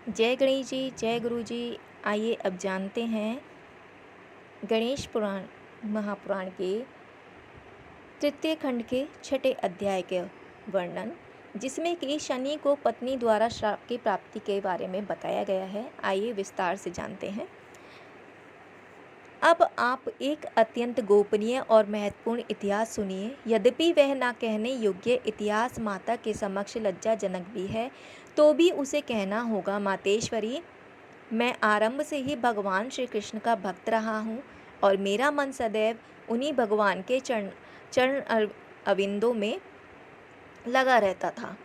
जय गणेश जी, जय गुरु जी। आइए अब जानते हैं गणेश पुराण महापुराण के तृतीय खंड के छठे अध्याय के वर्णन, जिसमें कि शनि को पत्नी द्वारा श्राप की प्राप्ति के बारे में बताया गया है। आइए विस्तार से जानते हैं। अब आप एक अत्यंत गोपनीय और महत्वपूर्ण इतिहास सुनिए। यद्यपि वह ना कहने योग्य इतिहास माता के समक्ष लज्जाजनक भी है, तो भी उसे कहना होगा। मातेश्वरी, मैं आरंभ से ही भगवान श्री कृष्ण का भक्त रहा हूँ और मेरा मन सदैव उन्हीं भगवान के चरण अविंदों में लगा रहता था।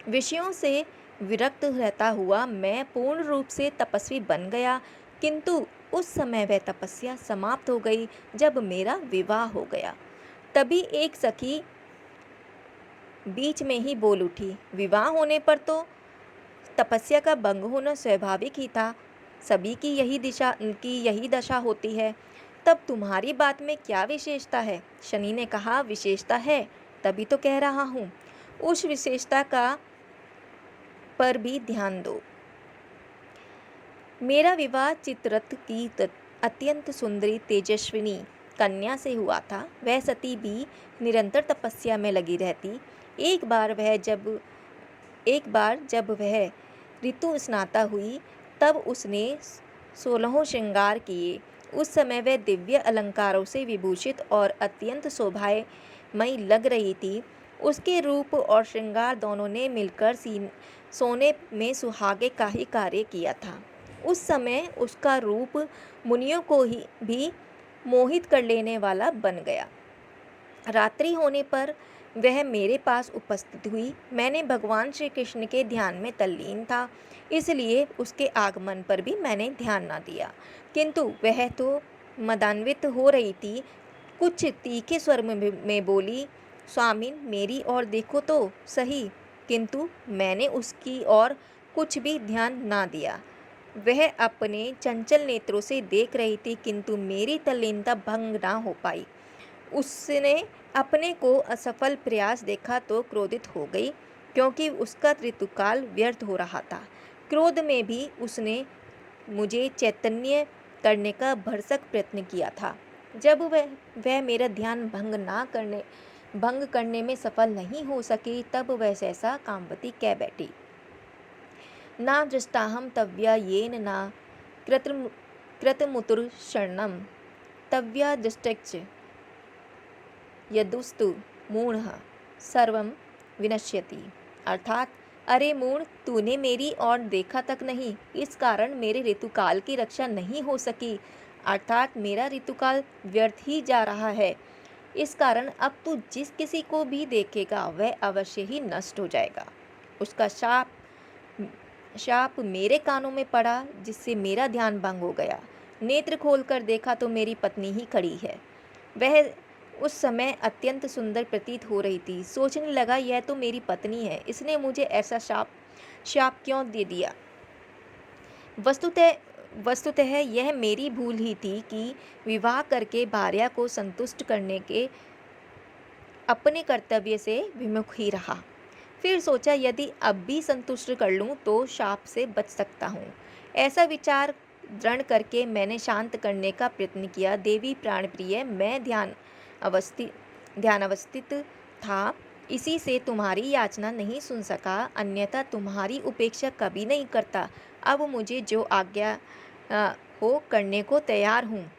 विषयों से विरक्त रहता हुआ मैं पूर्ण रूप से तपस्वी बन गया, किंतु उस समय वह तपस्या समाप्त हो गई जब मेरा विवाह हो गया। तभी एक सखी बीच में ही बोल उठी, विवाह होने पर तो तपस्या का भंग होना स्वाभाविक ही था। सभी की यही दशा होती है। तब तुम्हारी बात में क्या विशेषता है? शनि ने कहा, विशेषता है, तभी तो कह रहा हूँ। उस विशेषता का पर भी ध्यान दो। मेरा विवाह चित्ररथ की अत्यंत सुंदरी तेजस्विनी कन्या से हुआ था। वह सती भी निरंतर तपस्या में लगी रहती। एक बार जब वह ऋतु स्नाता हुई, तब उसने 16 श्रृंगार किए। उस समय वह दिव्य अलंकारों से विभूषित और अत्यंत शोभामयी लग रही थी। उसके रूप और श्रृंगार दोनों ने मिलकर सोने में सुहागे का ही कार्य किया था। उस समय उसका रूप मुनियों को ही भी मोहित कर लेने वाला बन गया। रात्रि होने पर वह मेरे पास उपस्थित हुई। मैंने भगवान श्री कृष्ण के ध्यान में तल्लीन था, इसलिए उसके आगमन पर भी मैंने ध्यान न दिया। किंतु वह तो मदान्वित हो रही थी। कुछ तीखे स्वर में बोली, स्वामिन, मेरी ओर देखो तो सही। किंतु मैंने उसकी ओर कुछ भी ध्यान ना दिया। वह अपने चंचल नेत्रों से देख रही थी, किंतु मेरी तल्लीनता भंग ना हो पाई। उसने अपने को असफल प्रयास देखा तो क्रोधित हो गई, क्योंकि उसका ऋतुकाल व्यर्थ हो रहा था। क्रोध में भी उसने मुझे चैतन्य करने का भरसक प्रयत्न किया था। जब वह मेरा ध्यान भंग करने में सफल नहीं हो सकी, तब वह सहसा कामवती कह बैठी, ना दृष्टाहम तव्या येन ना कृतमुतुर शरणम तव्या दृष्टच यदुस्तु मूढ़ सर्वम विनश्यति। अर्थात, अरे मूढ़, तूने मेरी ओर देखा तक नहीं, इस कारण मेरे ऋतुकाल की रक्षा नहीं हो सकी। अर्थात मेरा ऋतुकाल व्यर्थ ही जा रहा है। इस कारण अब तू जिस किसी को भी देखेगा वह अवश्य ही नष्ट हो जाएगा। उसका शाप मेरे कानों में पड़ा, जिससे मेरा ध्यान भंग हो गया। नेत्र खोलकर देखा तो मेरी पत्नी ही खड़ी है। वह उस समय अत्यंत सुंदर प्रतीत हो रही थी। सोचने लगा, यह तो मेरी पत्नी है, इसने मुझे ऐसा शाप क्यों दे दिया? वस्तुतः यह मेरी भूल ही थी कि विवाह करके भार्या को संतुष्ट करने के अपने कर्तव्य से विमुख ही रहा। फिर सोचा, यदि अब भी संतुष्ट कर लूं तो शाप से बच सकता हूँ। ऐसा विचार दृढ़ करके मैंने शांत करने का प्रयत्न किया। देवी प्राणप्रिय, मैं ध्यानावस्थित था, इसी से तुम्हारी याचना नहीं सुन सका, अन्यथा तुम्हारी उपेक्षा कभी नहीं करता। अब मुझे जो आज्ञा हो करने को तैयार हूँ।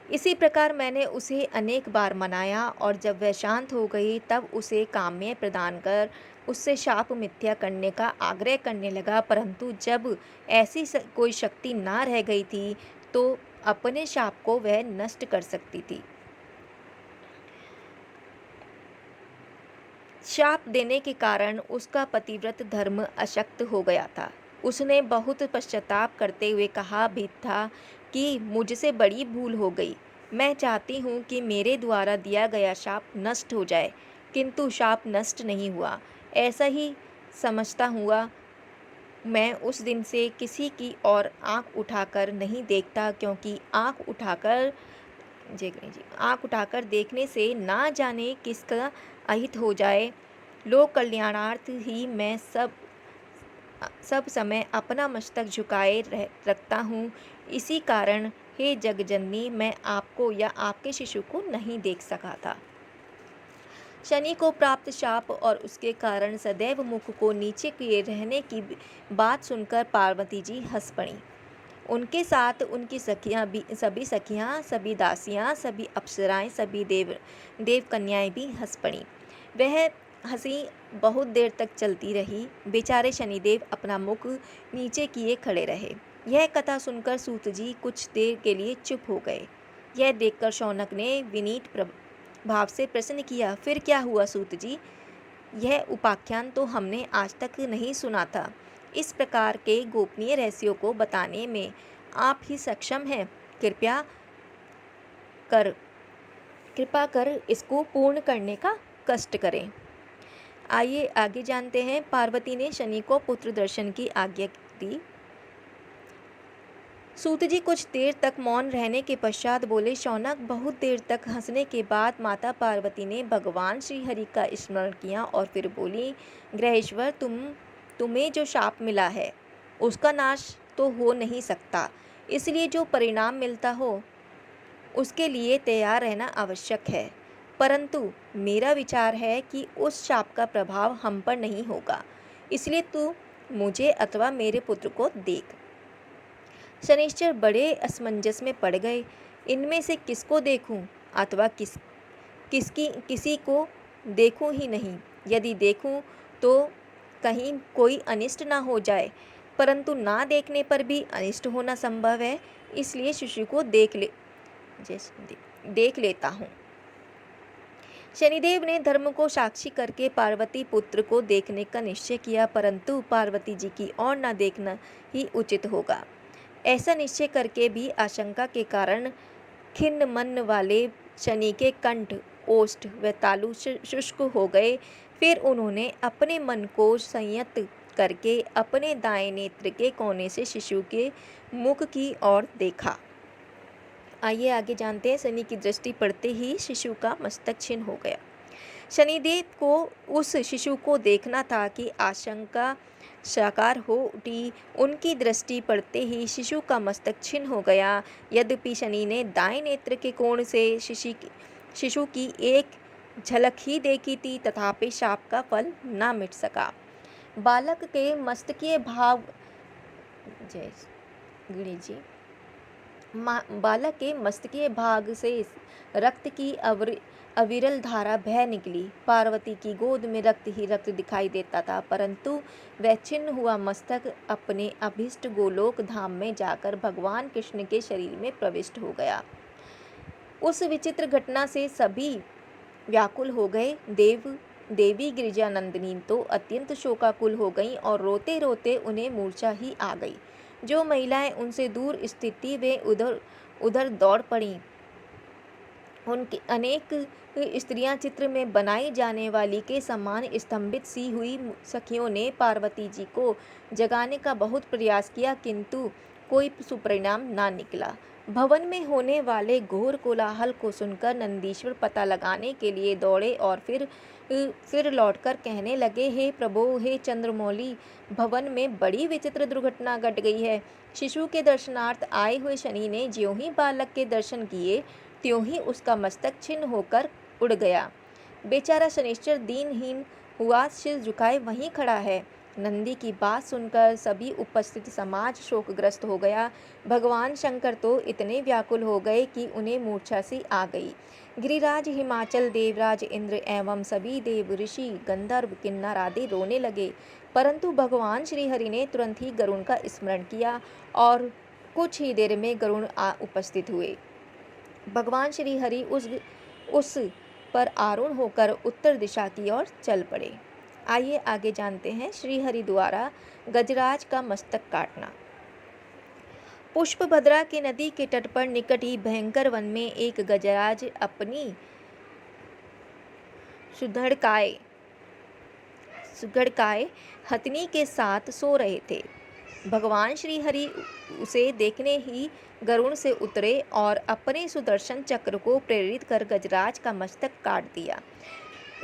इसी प्रकार मैंने उसे अनेक बार मनाया, और जब वह शांत हो गई तब उसे काम्य प्रदान कर उससे शाप मिथ्या करने का आग्रह करने लगा। परंतु जब ऐसी कोई शक्ति ना रह गई थी तो अपने शाप को वह नष्ट कर सकती थी। शाप देने के कारण उसका पतिव्रत धर्म अशक्त हो गया था। उसने बहुत पश्चाताप करते हुए कहा भी था कि मुझसे बड़ी भूल हो गई। मैं चाहती हूँ कि मेरे द्वारा दिया गया शाप नष्ट हो जाए, किंतु शाप नष्ट नहीं हुआ। ऐसा ही समझता हुआ मैं उस दिन से किसी की ओर आँख उठाकर नहीं देखता, क्योंकि आँख उठाकर देखने से ना जाने किसका अहित हो जाए। लोक कल्याणार्थ ही मैं सब सब समय अपना मस्तक झुकाए रखता हूँ। इसी कारण हे जगजननी, मैं आपको या आपके शिशु को नहीं देख सका था। शनि को प्राप्त शाप और उसके कारण सदैव मुख को नीचे किए रहने की बात सुनकर पार्वती जी हंस पड़ी। उनके साथ उनकी सखियां भी, सभी दासियां, सभी अप्सराएं, सभी देव कन्याएं भी हंस पड़ी। वह हंसी बहुत देर तक चलती रही। बेचारे शनिदेव अपना मुख नीचे किए खड़े रहे। यह कथा सुनकर सूत जी कुछ देर के लिए चुप हो गए। यह देखकर शौनक ने विनीत भाव से प्रश्न किया, फिर क्या हुआ सूत जी? यह उपाख्यान तो हमने आज तक नहीं सुना था। इस प्रकार के गोपनीय रहस्यों को बताने में आप ही सक्षम हैं। कृपा कर इसको पूर्ण करने का कष्ट करें। आइए आगे जानते हैं। पार्वती ने शनि को पुत्र दर्शन की आज्ञा दी। सूत जी कुछ देर तक मौन रहने के पश्चात बोले, शौनक, बहुत देर तक हंसने के बाद माता पार्वती ने भगवान श्री हरि का स्मरण किया और फिर बोली, ग्रहेश्वर, तुम्हें जो शाप मिला है उसका नाश तो हो नहीं सकता, इसलिए जो परिणाम मिलता हो उसके लिए तैयार रहना आवश्यक है। परंतु मेरा विचार है कि उस शाप का प्रभाव हम पर नहीं होगा, इसलिए तू मुझे अथवा मेरे पुत्र को देख। शनिश्चर बड़े असमंजस में पड़ गए। इनमें से किसको देखूं अथवा किसी को देखूं ही नहीं। यदि देखूं तो कहीं कोई अनिष्ट ना हो जाए, परंतु ना देखने पर भी अनिष्ट होना संभव है, इसलिए शिशु को देख लेता हूँ। शनिदेव ने धर्म को साक्षी करके पार्वती पुत्र को देखने का निश्चय किया, परंतु पार्वती जी की ओर न देखना ही उचित होगा। ऐसा निश्चय करके भी आशंका के कारण खिन्न मन वाले शनि के कंठ, ओष्ठ व तालु शुष्क हो गए। फिर उन्होंने अपने मन को संयत करके अपने दाएं नेत्र के कोने से शिशु के मुख की ओर देखा। आइए आगे जानते हैं। शनि की दृष्टि पड़ते ही शिशु का मस्तक छिन्न हो गया। शनिदेव को उस शिशु को देखना था कि आशंका साकार हो उठी। उनकी दृष्टि पड़ते ही शिशु का मस्तक छिन्न हो गया। यद्यपि शनि ने दाएं नेत्र के कोण से शिशु की एक झलक ही देखी थी, तथापि शाप का फल ना मिट सका। बालक के मस्तकीय भाग से रक्त की अविरल धारा बह निकली। पार्वती की गोद में रक्त ही रक्त दिखाई देता था, परंतु वह छिन्न हुआ मस्तक अपने अभिष्ट गोलोक धाम में जाकर भगवान कृष्ण के शरीर में प्रविष्ट हो गया। उस विचित्र घटना से सभी व्याकुल हो गए। देवी गिरिजानंदिनी तो अत्यंत शोकाकुल हो गईं और रोते रोते उन्हें मूर्छा ही आ गई। जो महिलाएं उनसे दूर स्थित थी वे उधर दौड़ पड़ीं। उनकी अनेक स्त्रियां चित्र में बनाई जाने वाली के समान स्तंभित सी हुई सखियों ने पार्वती जी को जगाने का बहुत प्रयास किया, किंतु कोई सुपरिणाम ना निकला। भवन में होने वाले घोर कोलाहल को सुनकर नंदीश्वर पता लगाने के लिए दौड़े और फिर लौटकर कहने लगे, हे प्रभो, हे चंद्रमौली, भवन में बड़ी विचित्र दुर्घटना घट गई है। शिशु के दर्शनार्थ आए हुए शनि ने ज्यों ही बालक के दर्शन किए, त्यों ही उसका मस्तक छिन्न होकर उड़ गया। बेचारा शनिश्चर दीनहीन हुआ सिर झुकाए वहीं खड़ा है। नंदी की बात सुनकर सभी उपस्थित समाज शोकग्रस्त हो गया। भगवान शंकर तो इतने व्याकुल हो गए कि उन्हें मूर्छा सी आ गई। गिरिराज, हिमाचल, देवराज, इंद्र एवं सभी देव, ऋषि, गंधर्व, किन्नर आदि रोने लगे, परंतु भगवान श्री हरि ने तुरंत ही गरुण का स्मरण किया और कुछ ही देर में गरुण उपस्थित हुए। भगवान श्री हरि उस पर आरूढ़ होकर उत्तर दिशा की ओर चल पड़े। आइए आगे जानते हैं। श्री हरि द्वारा गजराज का मस्तक काटना। पुष्पभद्रा के नदी के तट पर निकट ही भयंकर वन में एक गजराज अपनी सुधड़काए हथनी के साथ सो रहे थे। भगवान श्री हरि उसे देखने ही गरुड़ से उतरे और अपने सुदर्शन चक्र को प्रेरित कर गजराज का मस्तक काट दिया।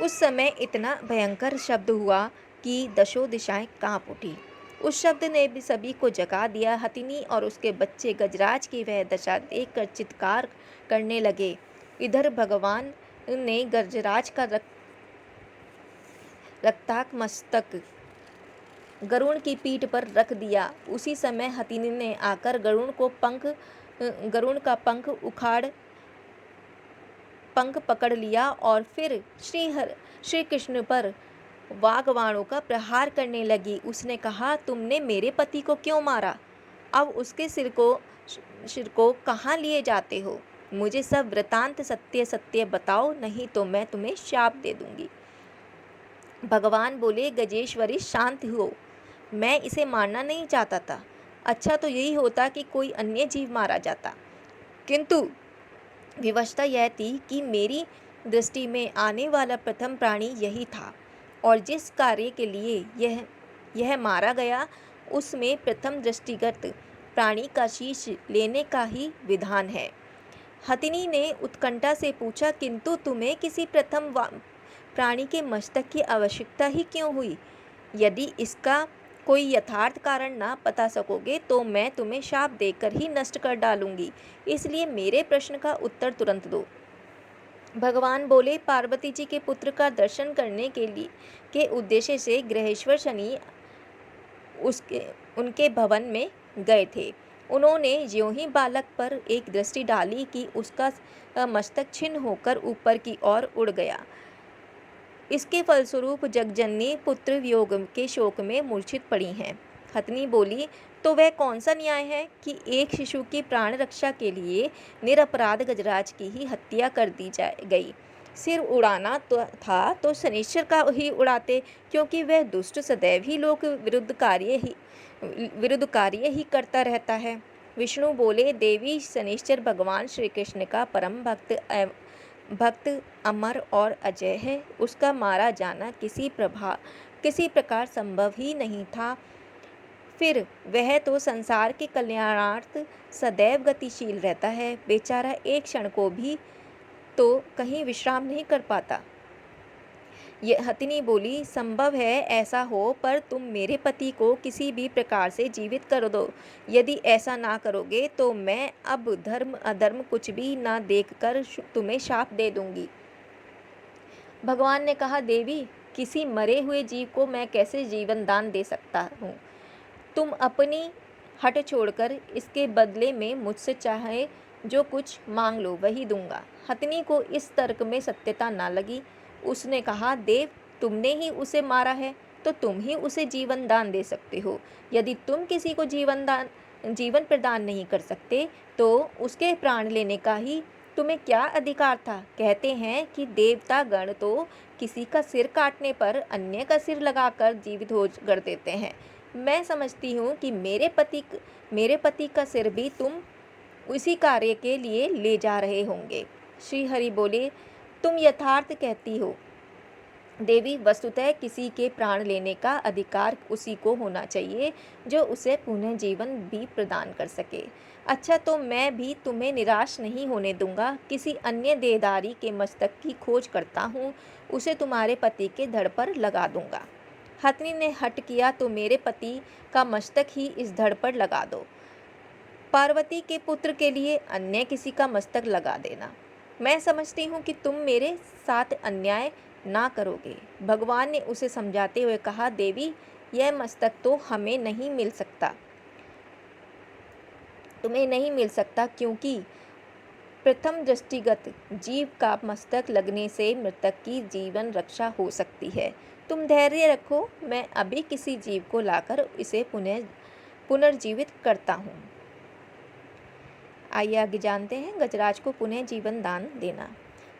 उस समय इतना भयंकर शब्द हुआ कि दशों दिशाएं कांप उठी। उस शब्द ने भी सभी को जगा दिया। हथिनी और उसके बच्चे गजराज की वह दशा देखकर चित्कार करने लगे। इधर भगवान ने गजराज का रक्ताक्त मस्तक गरुड़ की पीठ पर रख दिया। उसी समय हथिनी ने आकर गरुड़ का पंख पकड़ लिया और फिर श्री कृष्ण पर वाग्बाणों का प्रहार करने लगी। उसने कहा, तुमने मेरे पति को क्यों मारा? अब उसके सिर को कहाँ लिए जाते हो? मुझे सब वृतांत सत्य सत्य बताओ, नहीं तो मैं तुम्हें शाप दे दूंगी। भगवान बोले, गजेश्वरी शांत हो, मैं इसे मारना नहीं चाहता था। अच्छा तो यही होता कि कोई अन्य जीव मारा जाता, किंतु विवशता यह थी कि मेरी दृष्टि में आने वाला प्रथम प्राणी यही था, और जिस कार्य के लिए यह मारा गया उसमें प्रथम दृष्टिगत प्राणी का शीश लेने का ही विधान है। हथिनी ने उत्कंठा से पूछा, किंतु तुम्हें किसी प्रथम प्राणी के मस्तक की आवश्यकता ही क्यों हुई? यदि इसका कोई यथार्थ कारण ना बता सकोगे तो मैं तुम्हें शाप देकर ही नष्ट कर डालूंगी, इसलिए मेरे प्रश्न का उत्तर तुरंत दो। भगवान बोले, पार्वती जी के पुत्र का दर्शन करने के उद्देश्य से ग्रहेश्वर शनि उनके भवन में गए थे। उन्होंने ज्यों ही बालक पर एक दृष्टि डाली कि उसका मस्तक छिन्न होकर ऊपर की ओर उड़ गया। इसके फलस्वरूप जगजननी पुत्र वियोग के शोक में मूर्छित पड़ी हैं। हथिनी बोली, तो वह कौन सा न्याय है कि एक शिशु की प्राण रक्षा के लिए निरपराध गजराज की ही हत्या कर दी गई? सिर उड़ाना था तो शनिश्चर का ही उड़ाते, क्योंकि वह दुष्ट सदैव ही लोक विरुद्ध कार्य ही करता रहता है। विष्णु बोले, देवी, शनिश्चर भगवान श्री कृष्ण का परम भक्त अमर और अजय है। उसका मारा जाना किसी प्रकार संभव ही नहीं था। फिर वह तो संसार के कल्याणार्थ सदैव गतिशील रहता है। बेचारा एक क्षण को भी तो कहीं विश्राम नहीं कर पाता। यह हथिनी बोली, संभव है ऐसा हो, पर तुम मेरे पति को किसी भी प्रकार से जीवित कर दो। यदि ऐसा ना करोगे तो मैं अब धर्म अधर्म कुछ भी ना देखकर तुम्हें शाप दे दूंगी। भगवान ने कहा, देवी, किसी मरे हुए जीव को मैं कैसे जीवन दान दे सकता हूँ? तुम अपनी हट छोड़कर इसके बदले में मुझसे चाहे जो कुछ मांग लो, वही दूंगा। हथिनी को इस तर्क में सत्यता ना लगी। उसने कहा, देव, तुमने ही उसे मारा है तो तुम ही उसे जीवन दान दे सकते हो। यदि तुम किसी को जीवन प्रदान नहीं कर सकते तो उसके प्राण लेने का ही तुम्हें क्या अधिकार था? कहते हैं कि देवता गण तो किसी का सिर काटने पर अन्य का सिर लगाकर जीवित हो कर देते हैं। मैं समझती हूँ कि मेरे पति का सिर भी तुम उसी कार्य के लिए ले जा रहे होंगे। श्री हरि बोले, तुम यथार्थ कहती हो देवी। वस्तुतः किसी के प्राण लेने का अधिकार उसी को होना चाहिए जो उसे पुनः जीवन भी प्रदान कर सके। अच्छा, तो मैं भी तुम्हें निराश नहीं होने दूंगा। किसी अन्य देहधारी के मस्तक की खोज करता हूँ, उसे तुम्हारे पति के धड़ पर लगा दूंगा। हथिनी ने हट किया, तो मेरे पति का मस्तक ही इस धड़ पर लगा दो। पार्वती के पुत्र के लिए अन्य किसी का मस्तक लगा देना। मैं समझती हूँ कि तुम मेरे साथ अन्याय ना करोगे। भगवान ने उसे समझाते हुए कहा, देवी, यह मस्तक तो हमें नहीं मिल सकता, तुम्हें नहीं मिल सकता, क्योंकि प्रथम दृष्टिगत जीव का मस्तक लगने से मृतक की जीवन रक्षा हो सकती है। तुम धैर्य रखो, मैं अभी किसी जीव को लाकर इसे पुनर्जीवित करता हूँ। आइए आगे जानते हैं गजराज को पुनः जीवन दान देना।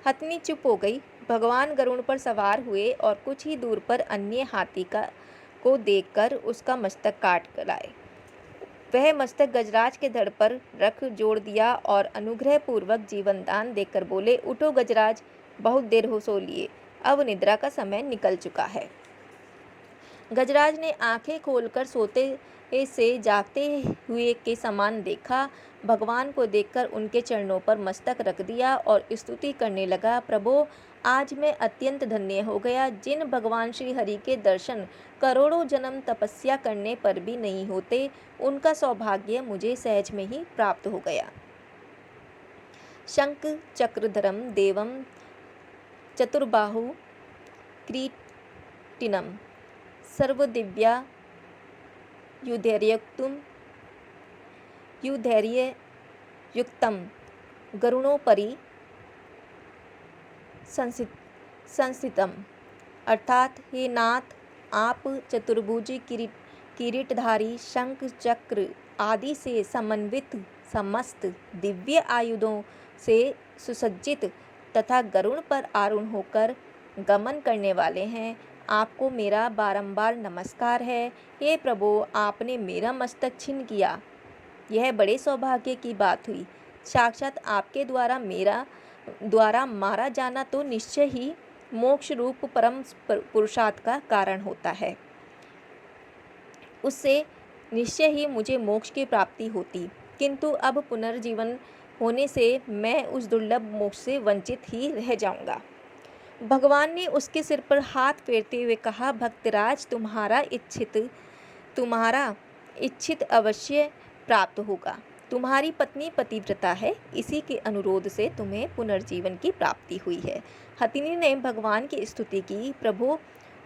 हथिनी चुप हो गई। भगवान गरुड़ पर सवार हुए और कुछ ही दूर पर अन्य हाथी को देखकर उसका मस्तक काट कर लाए। वह मस्तक गजराज के धड़ पर रख जोड़ दिया और अनुग्रह पूर्वक जीवन दान देकर बोले, उठो गजराज, बहुत देर हो सो लिए, अब निद्रा का समय निकल चुका है। गजराज ने आंखें खोलकर सोते से जागते हुए के समान देखा। भगवान को देखकर उनके चरणों पर मस्तक रख दिया और स्तुति करने लगा। प्रभो, आज मैं अत्यंत धन्य हो गया। जिन भगवान श्री हरि के दर्शन करोड़ों जन्म तपस्या करने पर भी नहीं होते, उनका सौभाग्य मुझे सहज में ही प्राप्त हो गया। शंख चक्रधरम देवम चतुर्बाहु क्रीटिनम सर्वदिव्या युधैर्ययुक्तं गरुणोपरि संस्थितम। अर्थात, हे नाथ, आप चतुर्भुज किरीटधारी, शंख चक्र आदि से समन्वित, समस्त दिव्य आयुधों से सुसज्जित तथा गरुड़ पर आरूढ़ होकर गमन करने वाले हैं। आपको मेरा बारंबार नमस्कार है। हे प्रभु, आपने मेरा मस्तक छीन किया, यह बड़े सौभाग्य की बात हुई। साक्षात आपके द्वारा मारा जाना तो निश्चय ही मोक्ष रूप परम पुरुषार्थ का कारण होता है। उससे निश्चय ही मुझे मोक्ष की प्राप्ति होती, किंतु अब पुनर्जीवन होने से मैं उस दुर्लभ मोक्ष से वंचित ही रह जाऊंगा। भगवान ने उसके सिर पर हाथ फेरते हुए कहा, भक्तराज, तुम्हारा इच्छित अवश्य प्राप्त होगा। तुम्हारी पत्नी पतिव्रता है, इसी के अनुरोध से तुम्हें पुनर्जीवन की प्राप्ति हुई है। हथिनी ने भगवान की स्तुति की। प्रभु,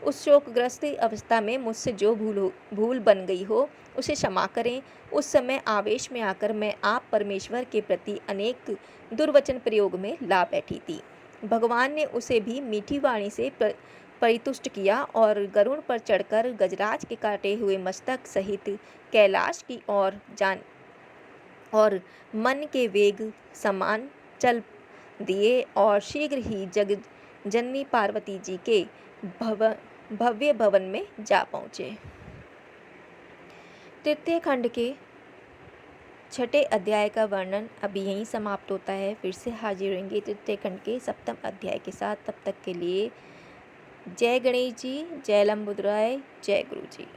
उस शोकग्रस्त अवस्था में मुझसे जो भूल बन गई हो, उसे क्षमा करें। उस समय आवेश में आकर मैं आप परमेश्वर के प्रति अनेक दुर्वचन प्रयोग में ला बैठी थी। भगवान ने उसे भी मीठी वाणी से परितुष्ट किया और गरुड़ पर चढ़कर गजराज के काटे हुए मस्तक सहित कैलाश की ओर और मन के वेग समान चल दिए और शीघ्र ही जग जननी पार्वती जी के भव्य भवन में जा पहुँचे। तृतीय खंड के छठे अध्याय का वर्णन अभी यहीं समाप्त होता है। फिर से हाजिर होंगे तृतीय खंड के सप्तम अध्याय के साथ। तब तक के लिए जय गणेश जी, जय लंबोदराय, जय गुरु जी।